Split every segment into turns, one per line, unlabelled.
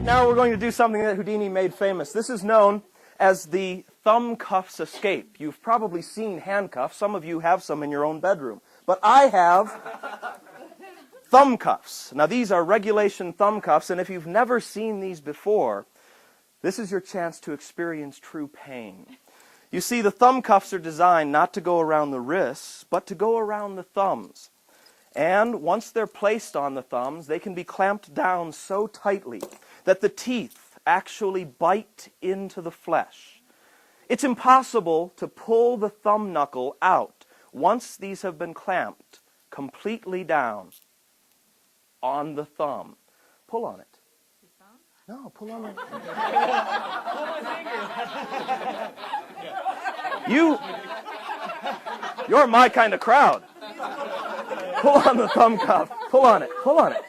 right, now we're going to do something that Houdini made famous. This is known as the thumb cuffs escape. You've probably seen handcuffs. Some of you have some in your own bedroom. But I have thumb cuffs. Now, these are regulation thumb cuffs, and if you've never seen these before, this is your chance to experience true pain. You see, the thumb cuffs are designed not to go around the wrists, but to go around the thumbs. And once they're placed on the thumbs, they can be clamped down so tightly that the teeth actually bite into the flesh. It's impossible to pull the thumb knuckle out once these have been clamped completely down on the thumb. Pull on it. No, pull on it. You're my kind of crowd. Pull on the thumb cuff. Pull on it. Pull on it.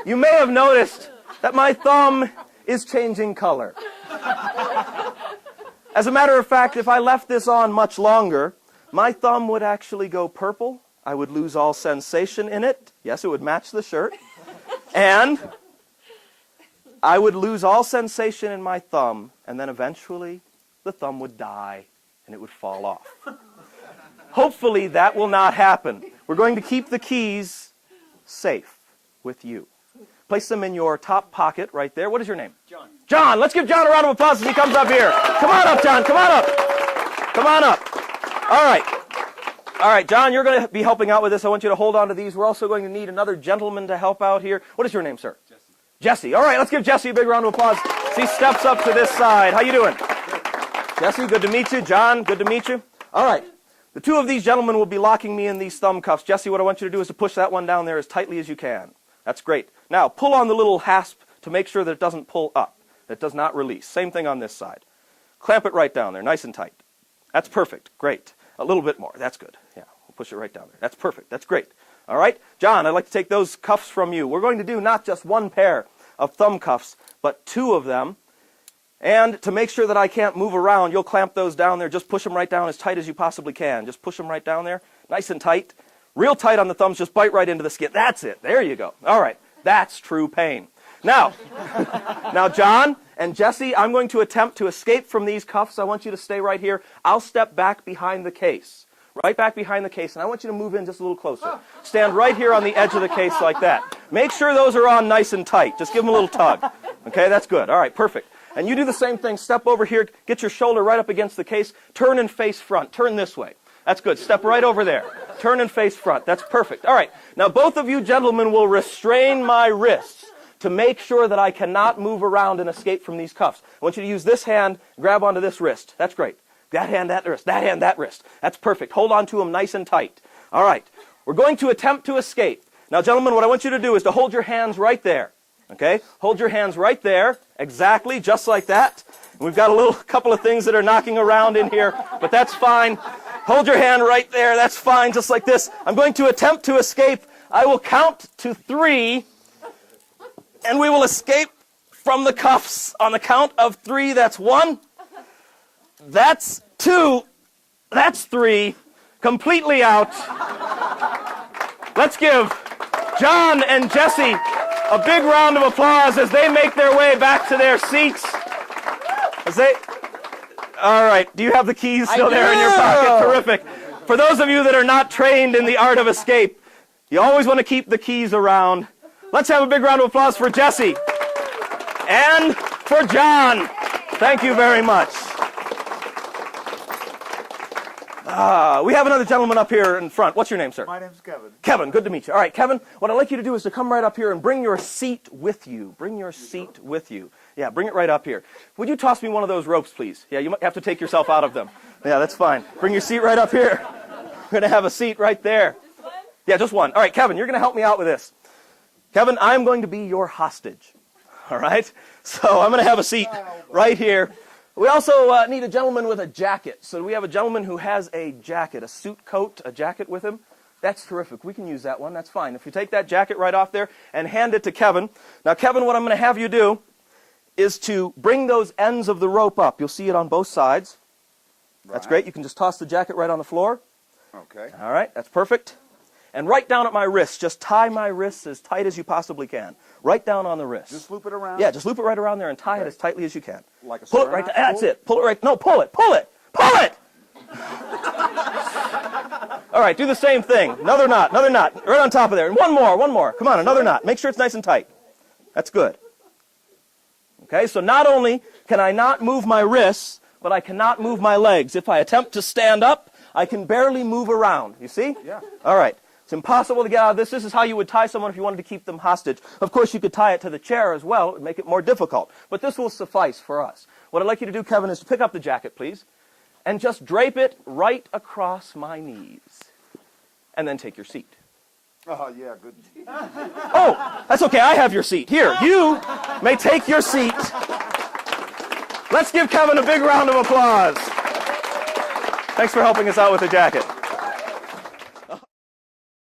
You may have noticed that my thumb is changing color. As a matter of fact, if I left this on much longer, my thumb would actually go purple. I would lose all sensation in it. Yes, it would match the shirt. And I would lose all sensation in my thumb, and then eventually the thumb would die and it would fall off. Hopefully that will not happen. We're going to keep the keys safe with you. Place them in your top pocket right there. What is your name? John. John. Let's give John a round of applause as he comes up here. Come on up, John. Come on up. Come on up. All right. All right, John, you're going to be helping out with this. I want you to hold on to these. We're also going to need another gentleman to help out here. What is your name, sir? Jesse. Jesse. All right, let's give Jesse a big round of applause as he steps up to this side. How you doing? Jesse, good to meet you. John, good to meet you. All right. The two of these gentlemen will be locking me in these thumb cuffs. Jesse, what I want you to do is to push that one down there as tightly as you can. That's great. Now, pull on the little hasp to make sure that it doesn't pull up. That it does not release. Same thing on this side. Clamp it right down there, nice and tight. That's perfect. Great. A little bit more. That's good. Yeah, we'll push it right down there. That's perfect. That's great. All right? John, I'd like to take those cuffs from you. We're going to do not just one pair of thumb cuffs, but two of them. And to make sure that I can't move around, you'll clamp those down there. Just push them right down as tight as you possibly can. Just push them right down there, nice and tight. Real tight on the thumbs, just bite right into the skin. That's it. There you go. All right. That's true pain. Now, John and Jesse, I'm going to attempt to escape from these cuffs. I want you to stay right here. I'll step back behind the case, right back behind the case, and I want you to move in just a little closer. Stand right here on the edge of the case like that. Make sure those are on nice and tight. Just give them a little tug. Okay, that's good. All right, perfect. And you do the same thing. Step over here, get your shoulder right up against the case, turn and face front. Turn this way. That's good. Step right over there. Turn and face front. That's perfect. All right. Now, both of you gentlemen will restrain my wrists to make sure that I cannot move around and escape from these cuffs. I want you to use this hand, grab onto this wrist. That's great. That hand, that wrist. That hand, that wrist. That's perfect. Hold on to them nice and tight. All right. We're going to attempt to escape. Now, gentlemen, what I want you to do is to hold your hands right there. Okay? Hold your hands right there. Exactly, just like that. And we've got a couple of things that are knocking around in here, but that's fine. Hold your hand right there. That's fine, just like this. I'm going to attempt to escape. I will count to 3, and we will escape from the cuffs on the count of 3. That's 1. That's 2. That's 3. Completely out. Let's give John and Jesse a big round of applause as they make their way back to their seats. All right, do you have the keys still there in your pocket? Terrific. For those of you that are not trained in the art of escape, you always want to keep the keys around. Let's have a big round of applause for Jesse and for John. Thank you very much. We have another gentleman up here in front. What's your name, sir?
My name's Kevin.
Kevin, good to meet you. All right, Kevin, what I'd like you to do is to come right up here and bring your seat with you. Bring your seat with you. Yeah, bring it right up here. Would you toss me one of those ropes, please? Yeah, you might have to take yourself out of them. Yeah, that's fine. Bring your seat right up here. We're going to have a seat right there.
Just one?
Yeah, just one. All right, Kevin, you're going to help me out with this. Kevin, I'm going to be your hostage. All right? So I'm going to have a seat right here. We also need a gentleman with a jacket. So we have a gentleman who has a jacket, a suit coat, a jacket with him. That's terrific. We can use that one. That's fine. If you take that jacket right off there and hand it to Kevin. Now, Kevin, what I'm going to have you do is to bring those ends of the rope up. You'll see it on both sides. That's great. You can just toss the jacket right on the floor.
Okay.
All right. That's perfect. and right down at my wrists. Just tie my wrists as tight as you possibly can. Right down on the wrist.
Just loop it around?
Yeah, just loop it right around there and tie it as tightly as you can.
Like a
pull it right
knife?
That's it. Pull it right. No, pull it. Pull it. Pull it! All right, do the same thing. Another knot, right on top of there. And one more. Come on, another knot. Make sure it's nice and tight. That's good. Okay, so not only can I not move my wrists, but I cannot move my legs. If I attempt to stand up, I can barely move around. You see?
Yeah.
All right. It's impossible to get out of this. This is how you would tie someone if you wanted to keep them hostage. Of course, you could tie it to the chair as well. It would make it more difficult. But this will suffice for us. What I'd like you to do, Kevin, is to pick up the jacket, please, and just drape it right across my knees. And then take your seat.
Oh, yeah, good.
Oh, that's okay. I have your seat. Here, you may take your seat. Let's give Kevin a big round of applause. Thanks for helping us out with the jacket.